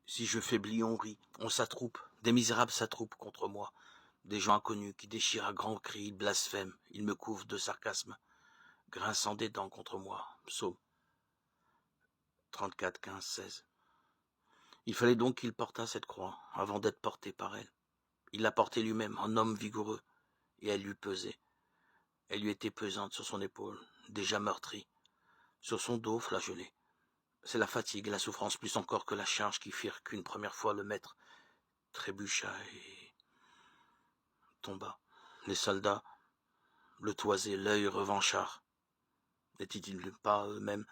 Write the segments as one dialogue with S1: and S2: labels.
S1: Si je faiblis, on rit, on s'attroupe, des misérables s'attroupent contre moi, des gens inconnus qui déchirent à grands cris, ils blasphèment, ils me couvrent de sarcasme, grinçant des dents contre moi. Psaume 34, 15, 16. Il fallait donc qu'il portât cette croix avant d'être porté par elle. Il la portait lui-même, en homme vigoureux, et elle lui pesait. Elle lui était pesante sur son épaule, déjà meurtrie, sur son dos flagellé. C'est la fatigue et la souffrance plus encore que la charge qui firent qu'une première fois le maître trébucha et tomba. Les soldats le toisaient, l'œil revanchard. N'étaient-ils pas eux-mêmes,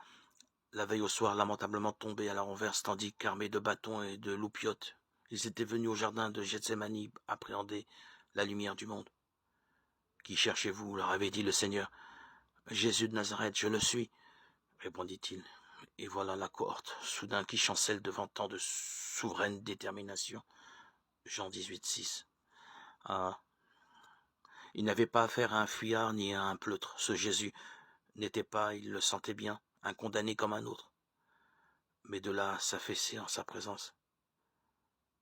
S1: la veille au soir, lamentablement tombés à la renverse, tandis qu'armés de bâtons et de loupiottes, ils étaient venus au jardin de Gethsémani appréhender la lumière du monde. Qui cherchez-vous leur avait dit le Seigneur. Jésus de Nazareth, je le suis, répondit-il. Et voilà la cohorte, soudain qui chancelle devant tant de souveraine détermination. Jean 18, 6. Ah, il n'avait pas affaire à un fuyard ni à un pleutre. Ce Jésus n'était pas, il le sentait bien, un condamné comme un autre. Mais de là à s'affaisser en sa présence,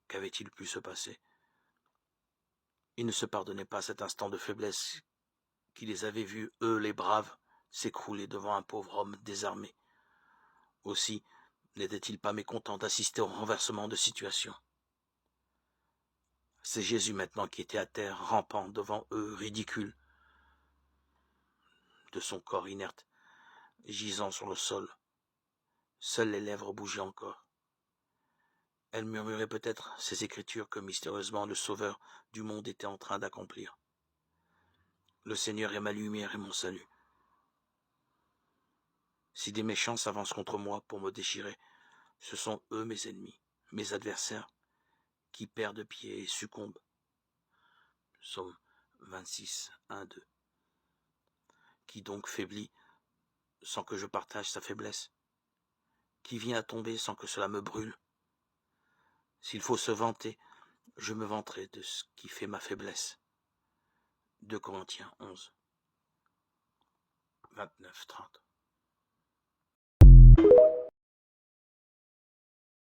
S1: qu'avait-il pu se passer? Il ne se pardonnait pas cet instant de faiblesse qui les avait vus, eux les braves, s'écrouler devant un pauvre homme désarmé. Aussi n'était-il pas mécontent d'assister au renversement de situation. C'est Jésus maintenant qui était à terre, rampant devant eux, ridicule, de son corps inerte, gisant sur le sol. Seules les lèvres bougeaient encore. Elle murmurait peut-être ces écritures que mystérieusement le Sauveur du monde était en train d'accomplir. Le Seigneur est ma lumière et mon salut. Si des méchants s'avancent contre moi pour me déchirer, ce sont eux mes ennemis, mes adversaires, qui perdent pied et succombent. Psaume 26, 1, 2. Qui donc faiblit sans que je partage sa faiblesse? Qui vient à tomber sans que cela me brûle? S'il faut se vanter, je me vanterai de ce qui fait ma faiblesse. 2 Corinthiens 11, 29, 30.